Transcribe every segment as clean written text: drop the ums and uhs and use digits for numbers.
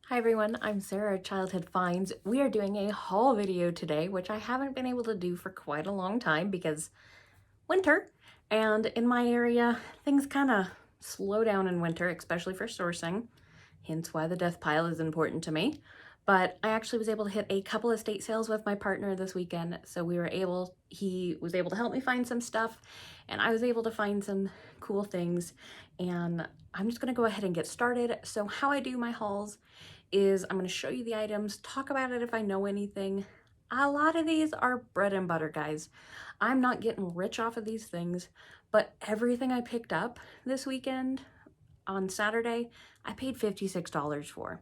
Hi everyone, I'm Sarah at Childhood Finds. We are doing a haul video today, which I haven't been able to do for quite a long time because winter, and in my area, things kind of slow down in winter, especially for sourcing, hence why the death pile is important to me. But I actually was able to hit a couple estate sales with my partner this weekend, so he was able to help me find some stuff, and I was able to find some cool things, and I'm just gonna go ahead and get started. So how I do my hauls is I'm going to show you the items, talk about it if I know anything. A lot of these are bread and butter, guys. I'm not getting rich off of these things, but everything I picked up this weekend on Saturday, I paid $56 for.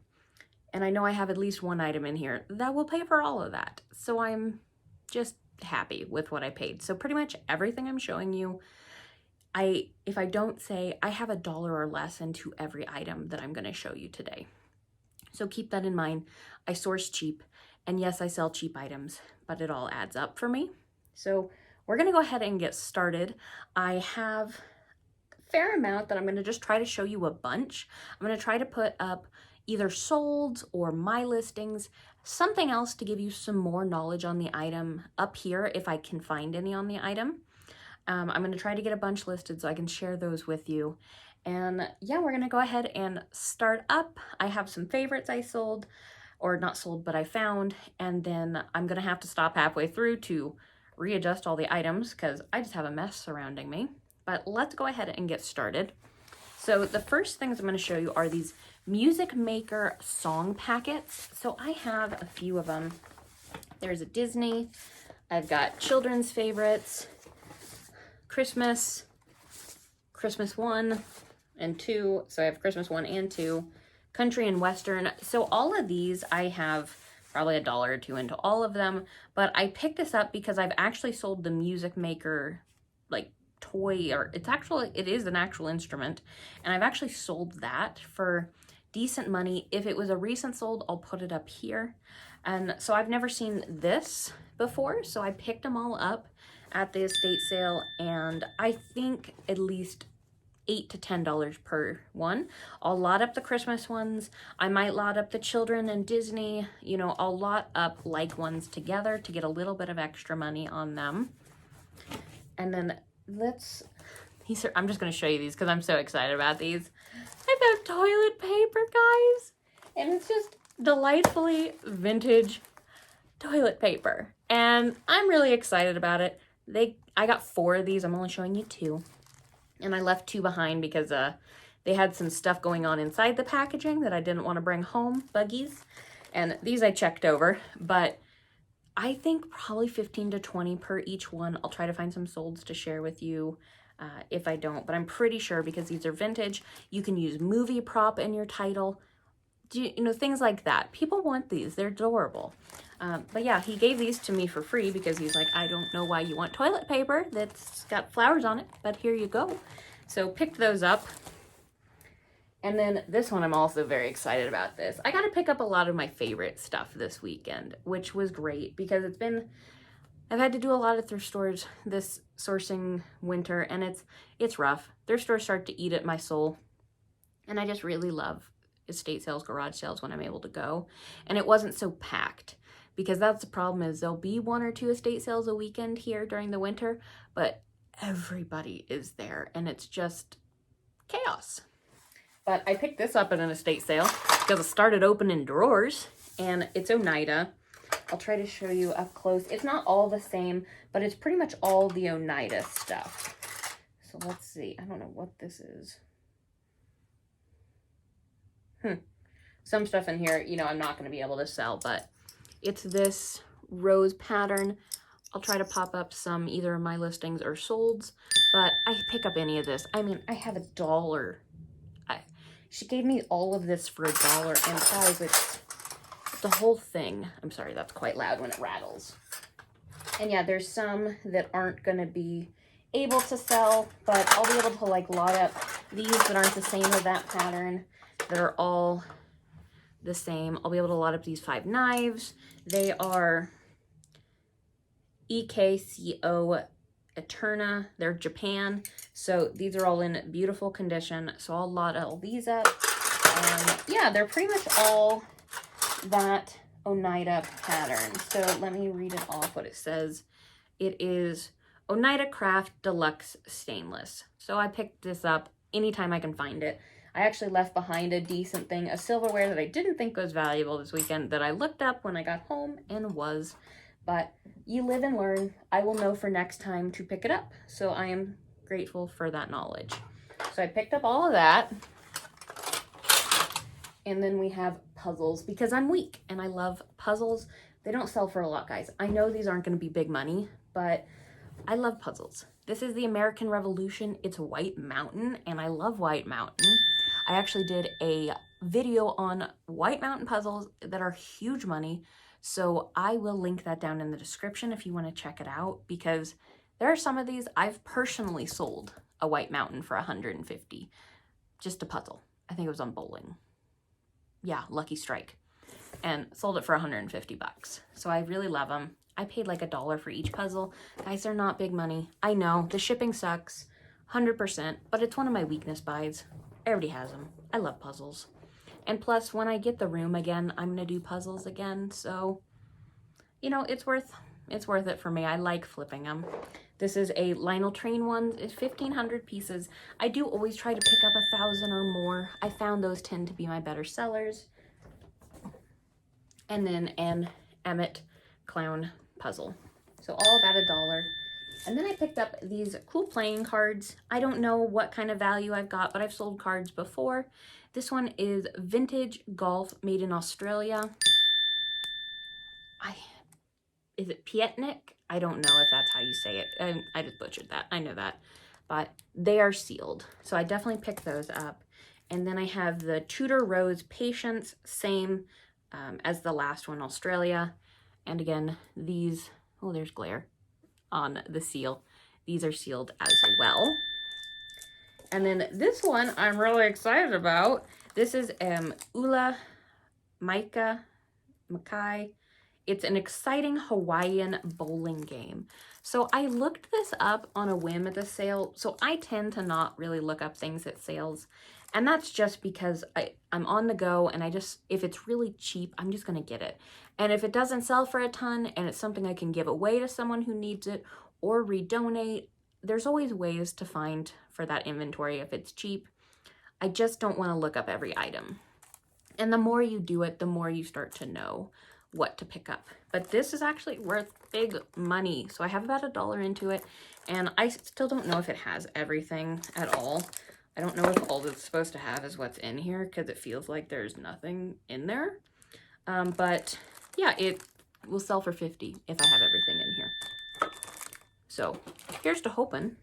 And I know I have at least one item in here that will pay for all of that. So I'm just happy with what I paid. So pretty much everything I'm showing you, if I don't say, I have $1 or less into every item that I'm going to show you today. So keep that in mind. I source cheap, and yes, I sell cheap items, but it all adds up for me. So we're gonna go ahead and get started. I have a fair amount that I'm gonna just try to show you a bunch. I'm gonna try to put up either solds or my listings, something else to give you some more knowledge on the item up here if I can find any on the item. I'm going to try to get a bunch listed so I can share those with you. And yeah, we're going to go ahead and start up. I have some favorites I sold, or not sold, but I found. And then I'm going to have to stop halfway through to readjust all the items because I just have a mess surrounding me. But let's go ahead and get started. So the first things I'm going to show you are these Music Maker song packets. So I have a few of them. There's a Disney. I've got children's favorites. Christmas 1 and 2, so I have Christmas 1 and 2, country and western. So all of these, I have probably $1 or $2 into all of them, but I picked this up because I've actually sold the Music Maker like toy, or it is an actual instrument, and I've actually sold that for decent money. If it was a recent sold, I'll put it up here. And so I've never seen this before, so I picked them all up at the estate sale, and I think at least $8 to $10 per one. I'll lot up the Christmas ones. I might lot up the children and Disney. You know, I'll lot up like ones together to get a little bit of extra money on them. And then I'm just going to show you these because I'm so excited about these. I found toilet paper, guys. And it's just delightfully vintage toilet paper. And I'm really excited about it. I got 4 of these. I'm only showing you 2. And I left 2 behind because they had some stuff going on inside the packaging that I didn't want to bring home, buggies. And these I checked over, but I think probably 15 to 20 per each one. I'll try to find some solds to share with you if I don't, but I'm pretty sure because these are vintage. You can use movie prop in your title. You know, things like that. People want these. They're adorable. But yeah, he gave these to me for free because he's like, I don't know why you want toilet paper that's got flowers on it, but here you go. So picked those up. And then this one, I'm also very excited about this. I got to pick up a lot of my favorite stuff this weekend, which was great because I've had to do a lot of thrift stores this sourcing winter, and it's rough. Thrift stores start to eat at my soul. And I just really love estate sales, garage sales when I'm able to go. And it wasn't so packed. Because that's the problem, is there'll be 1 or 2 estate sales a weekend here during the winter, but everybody is there and it's just chaos. But I picked this up at an estate sale because I started opening drawers, and it's Onida. I'll try to show you up close. It's not all the same, but it's pretty much all the Onida stuff. So let's see. I don't know what this is. Some stuff in here, you know, I'm not going to be able to sell, but it's this rose pattern. I'll try to pop up some either of my listings or solds, but I pick up any of this. I mean, I have $1. She gave me all of this for $1, and guys, it's the whole thing. I'm sorry, that's quite loud when it rattles. And yeah, there's some that aren't going to be able to sell, but I'll be able to like lot up these that aren't the same as that pattern, that are all the same. I'll be able to lot up these 5 knives. They are EKCO Eterna. They're Japan. So these are all in beautiful condition. So I'll lot all these up. Yeah, they're pretty much all that Onida pattern. So let me read it off what it says. It is Onida Craft Deluxe Stainless. So I picked this up anytime I can find it. I actually left behind a decent thing of silverware that I didn't think was valuable this weekend that I looked up when I got home and was. But you live and learn. I will know for next time to pick it up. So I am grateful for that knowledge. So I picked up all of that. And then we have puzzles because I'm weak and I love puzzles. They don't sell for a lot, guys. I know these aren't going to be big money, but I love puzzles. This is the American Revolution. It's White Mountain, and I love White Mountain. I actually did a video on White Mountain puzzles that are huge money, so I will link that down in the description if you want to check it out, because there are some of these I've personally sold a White Mountain for $150. Just a puzzle. I think it was on bowling. Yeah, Lucky Strike. And sold it for $150. So I really love them. I paid like $1 for each puzzle. Guys, they're not big money. I know, the shipping sucks, 100%, but it's one of my weakness buys. Everybody has them. I love puzzles. And plus, when I get the room again, I'm gonna do puzzles again. So, you know, it's worth it for me. I like flipping them. This is a Lionel Train one. It's 1,500 pieces. I do always try to pick up 1,000 or more. I found those tend to be my better sellers. And then an Emmett Clown puzzle. So all about $1. And then I picked up these cool playing cards. I don't know what kind of value I've got, but I've sold cards before. This one is Vintage Golf, made in Australia. Is it Pietnik? I don't know if that's how you say it. I just butchered that. I know that. But they are sealed. So I definitely picked those up. And then I have the Tudor Rose Patience, same as the last one, Australia. And again, these, oh, there's glare on the seal. These are sealed as well. And then this one I'm really excited about. This is Ula Makai. It's an exciting Hawaiian bowling game. So I looked this up on a whim at the sale. So I tend to not really look up things at sales. And that's just because I'm on the go and if it's really cheap, I'm just gonna get it. And if it doesn't sell for a ton and it's something I can give away to someone who needs it or redonate, there's always ways to find for that inventory if it's cheap. I just don't wanna look up every item. And the more you do it, the more you start to know what to pick up. But this is actually worth big money. So I have about $1 into it, and I still don't know if it has everything at all. I don't know if all it's supposed to have is what's in here, because it feels like there's nothing in there. But yeah, it will sell for $50 if I have everything in here. So here's to hoping.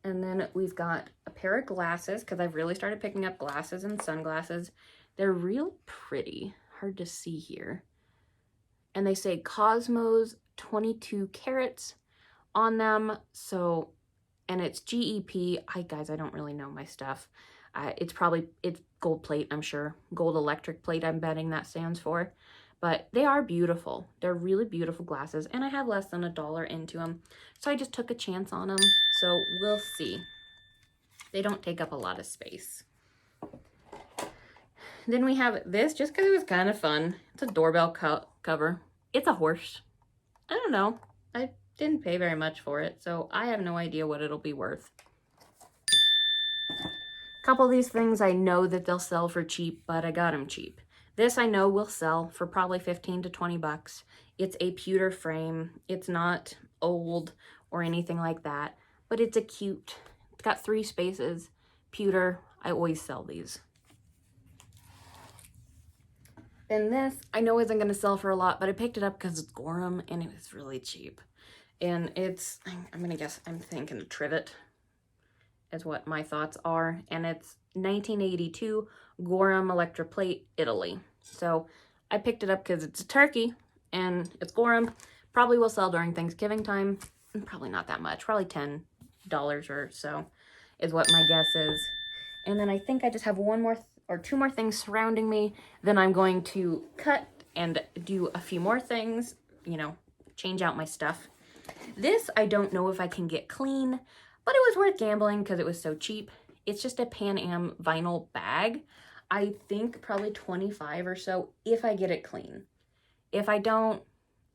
And then we've got a pair of glasses, because I've really started picking up glasses and sunglasses. They're real pretty, hard to see here. And they say Cosmos 22 carats on them. So, and it's GEP. Guys, I don't really know my stuff. It's gold plate, I'm sure. Gold electric plate, I'm betting that stands for. But they are beautiful. They're really beautiful glasses. And I have less than $1 into them. So I just took a chance on them. So we'll see. They don't take up a lot of space. Then we have this, just because it was kind of fun. It's a doorbell cover. It's a horse. I don't know. I didn't pay very much for it, so I have no idea what it'll be worth. A couple of these things I know that they'll sell for cheap, but I got them cheap. This I know will sell for probably 15 to 20 bucks. It's a pewter frame. It's not old or anything like that, but it's it's got 3 spaces. Pewter, I always sell these. Then this, I know isn't going to sell for a lot, but I picked it up because it's Gorham and it was really cheap. And it's, I'm going to guess, I'm thinking a trivet is what my thoughts are. And it's 1982 Gorham electroplate, Italy. So I picked it up because it's a turkey and it's Gorham. Probably will sell during Thanksgiving time. Probably not that much, probably $10 or so is what my guess is. And then I think I just have one more or 2 more things surrounding me. Then I'm going to cut and do a few more things, you know, change out my stuff. This, I don't know if I can get clean, but it was worth gambling because it was so cheap. It's just a Pan Am vinyl bag. I think probably 25 or so if I get it clean. If I don't,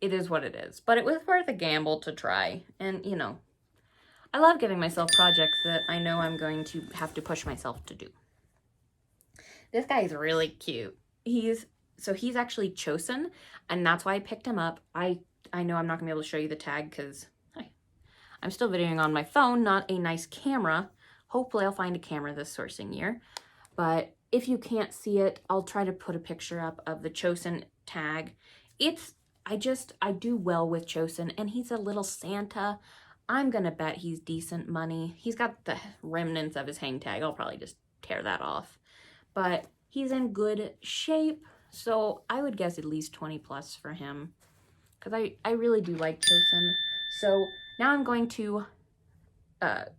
it is what it is. But it was worth a gamble to try. And, you know, I love giving myself projects that I know I'm going to have to push myself to do. This guy is really cute. He's actually chosen, and that's why I picked him up. I know I'm not gonna be able to show you the tag because I'm still videoing on my phone, not a nice camera. Hopefully I'll find a camera this sourcing year. But if you can't see it, I'll try to put a picture up of the chosen tag. I do well with chosen, and he's a little Santa. I'm gonna bet he's decent money. He's got the remnants of his hang tag. I'll probably just tear that off. But he's in good shape, so I would guess at least 20 plus for him, because I really do like chosen. So now I'm going to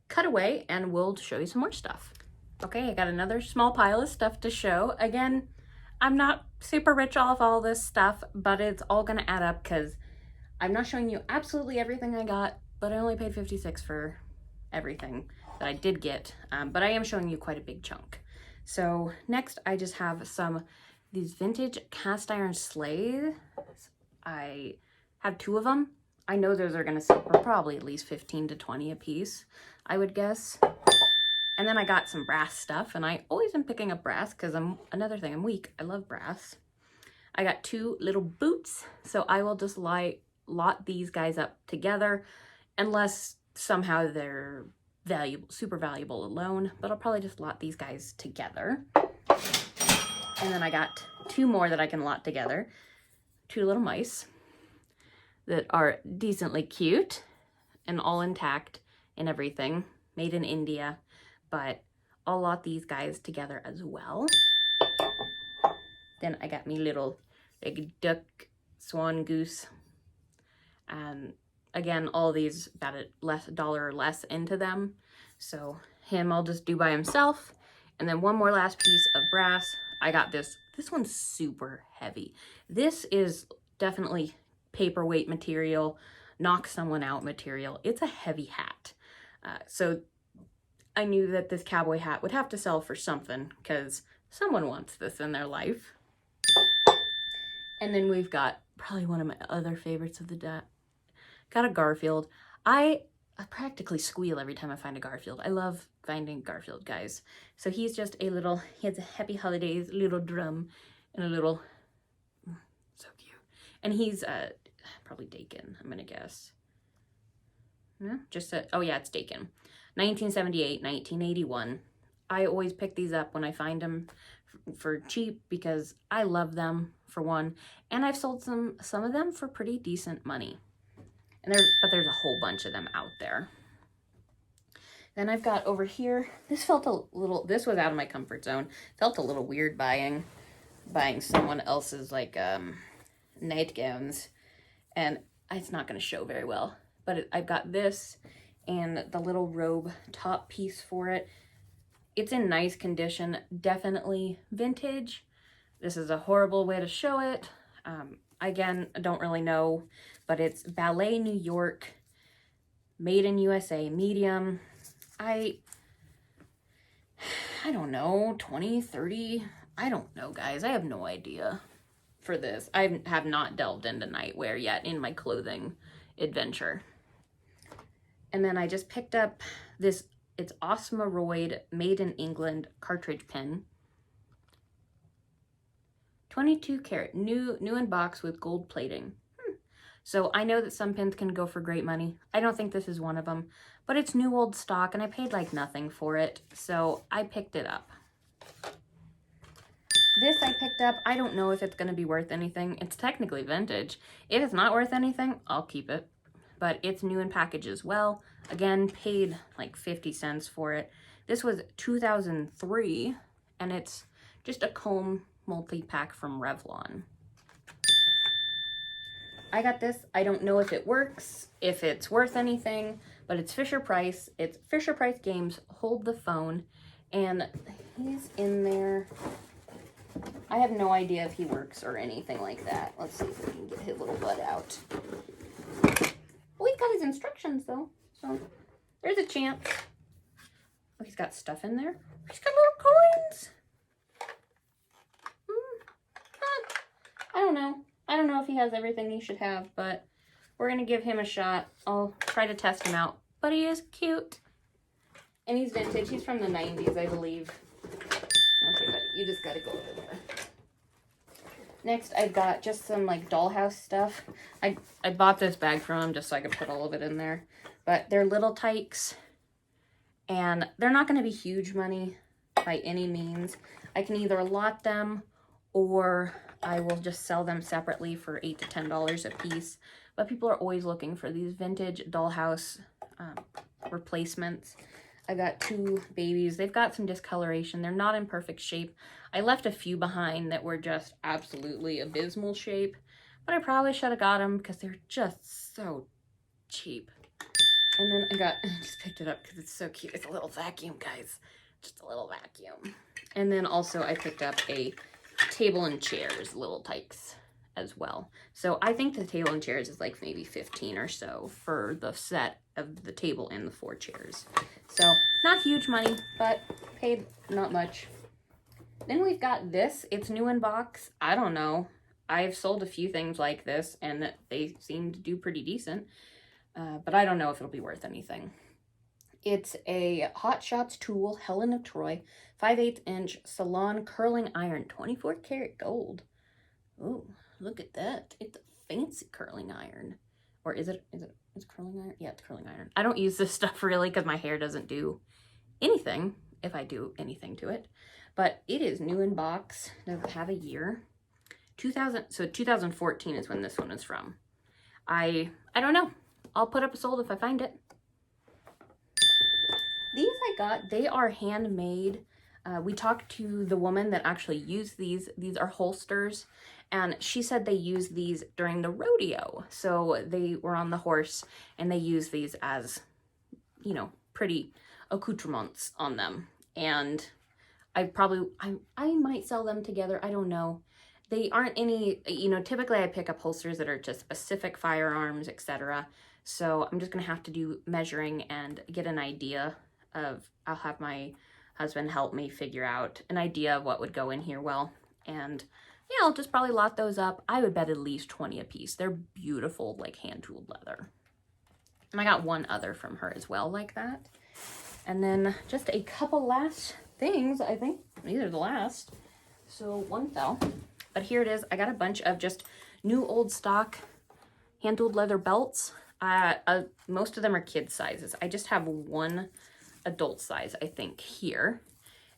cut away and we'll show you some more stuff. Okay, I got another small pile of stuff to show. Again, I'm not super rich off all this stuff, but it's all gonna add up because I'm not showing you absolutely everything I got, but I only paid $56 for everything that I did get, but I am showing you quite a big chunk. So next I just have these vintage cast iron Sleighs. I have 2 of them. I know those are gonna sell for probably at least 15 to 20 a piece, I would guess. And then I got some brass stuff, and I always am picking up brass because another thing, I'm weak. I love brass. I got 2 little boots, so I will just lot these guys up together unless somehow they're super valuable alone, but I'll probably just lot these guys together. And then I got 2 more that I can lot together. 2 little mice that are decently cute and all intact and everything, made in India, but I'll lot these guys together as well. Then I got me little like duck, swan, goose, and again, all these about $1 or less into them. So him I'll just do by himself. And then one more last piece of brass. I got this one's super heavy. This is definitely paperweight material, knock someone out material. It's a heavy hat. So I knew that this cowboy hat would have to sell for something because someone wants this in their life. And then we've got probably one of my other favorites of the day. Got a Garfield. I practically squeal every time I find a Garfield. I love finding Garfield guys. So he's just he has a happy holidays little drum and a little, so cute. And he's probably Dakin, I'm gonna guess. No, oh yeah, it's Dakin. 1978, 1981. I always pick these up when I find them for cheap because I love them, for one, and I've sold some of them for pretty decent money. But there's a whole bunch of them out there. Then I've got over here, this was out of my comfort zone. Felt a little weird buying someone else's like nightgowns, and it's not gonna show very well, but I've got this and the little robe top piece for it. It's in nice condition, definitely vintage. This is a horrible way to show it. Again, I don't really know, but it's Ballet New York, made in USA, medium. I don't know, 20, 30, I don't know, guys. I have no idea for this. I have not delved into nightwear yet in my clothing adventure. And then I just picked up this, it's Osmeroid, made in England cartridge pen. 22 karat, new in box with gold plating. So I know that some pins can go for great money. I don't think this is one of them, but it's new old stock and I paid like nothing for it. So I picked it up. This I picked up. I don't know if it's going to be worth anything. It's technically vintage. If it's not worth anything, I'll keep it. But it's new in package as well. Again, paid like 50 cents for it. This was 2003, and it's just a comb multi-pack from Revlon. I got this. I don't know if it works, if it's worth anything, but it's Fisher Price. It's Fisher Price Games Hold the Phone, and he's in there. I have no idea if he works or anything like that. Let's see if we can get his little butt out. Well, he's got his instructions though, so there's a chance. Oh, he's got stuff in there. He's got little coins. don't know if he has everything he should have, but we're going to give him a shot. I'll try to test him out. But he is cute. And he's vintage. He's from the 90s, I believe. Okay, but you just got to go over there. Next, I've got just some, like, Dollhouse stuff. I bought this bag from him just so I could put all of it in there. But they're little tykes. And they're not going to be huge money by any means. I can either lot them or I will just sell them separately for $8 to $10 a piece. But people are always looking for these vintage Dollhouse replacements. I got 2 babies. They've got some discoloration. They're not in perfect shape. I left a few behind that were just absolutely abysmal shape, but I probably should have got them because they're just so cheap. And then I just picked it up because it's so cute. It's a little vacuum, guys. Just a little vacuum. And then also I picked up a table and chairs, little tykes as well. So I think the table and chairs is like maybe 15 or so for the set of the table and the 4 chairs. So not huge money, but paid not much. Then we've got this. It's new in box. I don't know. I've sold a few things like this and they seem to do pretty decent. But I don't know if it'll be worth anything. It's a Hot Shots tool, Helen of Troy, 5/8 inch salon curling iron, 24 karat gold. Ooh, look at that. It's a fancy curling iron. Or is it curling iron? Yeah, it's curling iron. I don't use this stuff really because my hair doesn't do anything if I do anything to it. But it is new in box. Doesn't have a year. 2014 is when this one is from. I don't know. I'll put up a sold if I find it. These I got, they are handmade. We talked to the woman that actually used these. These are holsters. And she said they used these during the rodeo. So they were on the horse and they used these as, you know, pretty accoutrements on them. And I might sell them together. I don't know. They aren't any, you know, typically I pick up holsters that are just specific firearms, etc. So I'm just going to have to do measuring and get an idea of, I'll have my husband help me figure out an idea of what would go in here well. And yeah, I'll just probably lot those up. I would bet at least 20 a piece. They're beautiful, like hand-tooled leather. And I got one other from her as well like that. And then just a couple last things. I think these are the last. So one fell. But here it is. I got a bunch of just new old stock hand-tooled leather belts. Most of them are kid sizes. I just have one adult size, I think, here.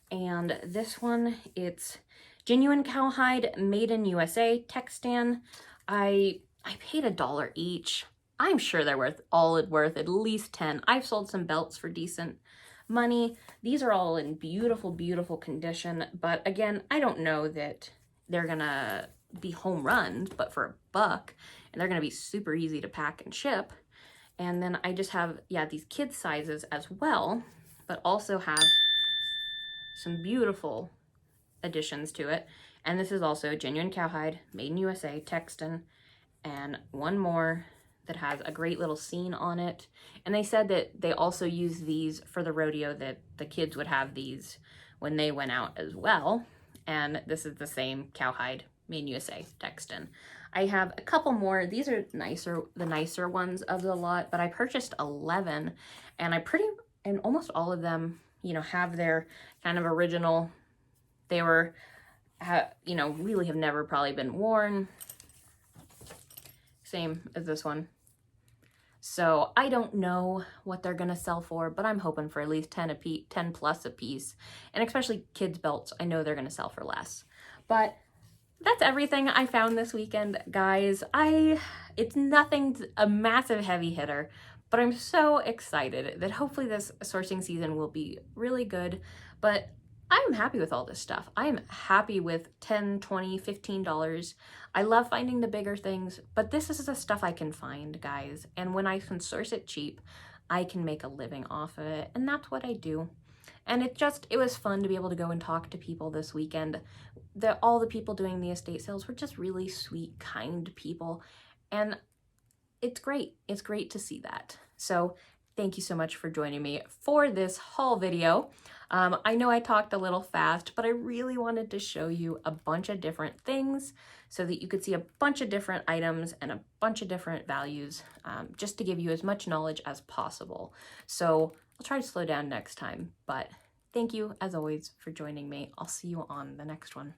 And this one, it's genuine cowhide, made in USA, Texan. I paid $1 each. I'm sure they're worth at least 10. I've sold some belts for decent money. These are all in beautiful, beautiful condition. But again, I don't know that they're gonna be home runs, but for $1, and they're gonna be super easy to pack and ship. And then I just have, yeah, these kid sizes as well, but also have some beautiful additions to it. And this is also genuine cowhide, made in USA, Texan, and one more that has a great little scene on it. And they said that they also use these for the rodeo, that the kids would have these when they went out as well. And this is the same cowhide, made in USA, Texan. I have a couple more. These are the nicer ones of the lot, but I purchased 11, and almost all of them, you know, have their kind of original. They were, you know, really have never probably been worn. Same as this one. So I don't know what they're gonna sell for, but I'm hoping for at least 10 plus a piece. And especially kids belts, I know they're gonna sell for less. But that's everything I found this weekend, guys. It's nothing, a massive heavy hitter, but I'm so excited that hopefully this sourcing season will be really good. But I'm happy with all this stuff. I am happy with $10, $20, $15. I love finding the bigger things, but this is the stuff I can find, guys. And when I can source it cheap, I can make a living off of it. And that's what I do. And it was fun to be able to go and talk to people this weekend. All the people doing the estate sales were just really sweet, kind people. And it's great. It's great to see that. So thank you so much for joining me for this haul video. I know I talked a little fast, but I really wanted to show you a bunch of different things so that you could see a bunch of different items and a bunch of different values, just to give you as much knowledge as possible. So I'll try to slow down next time, but thank you as always for joining me. I'll see you on the next one.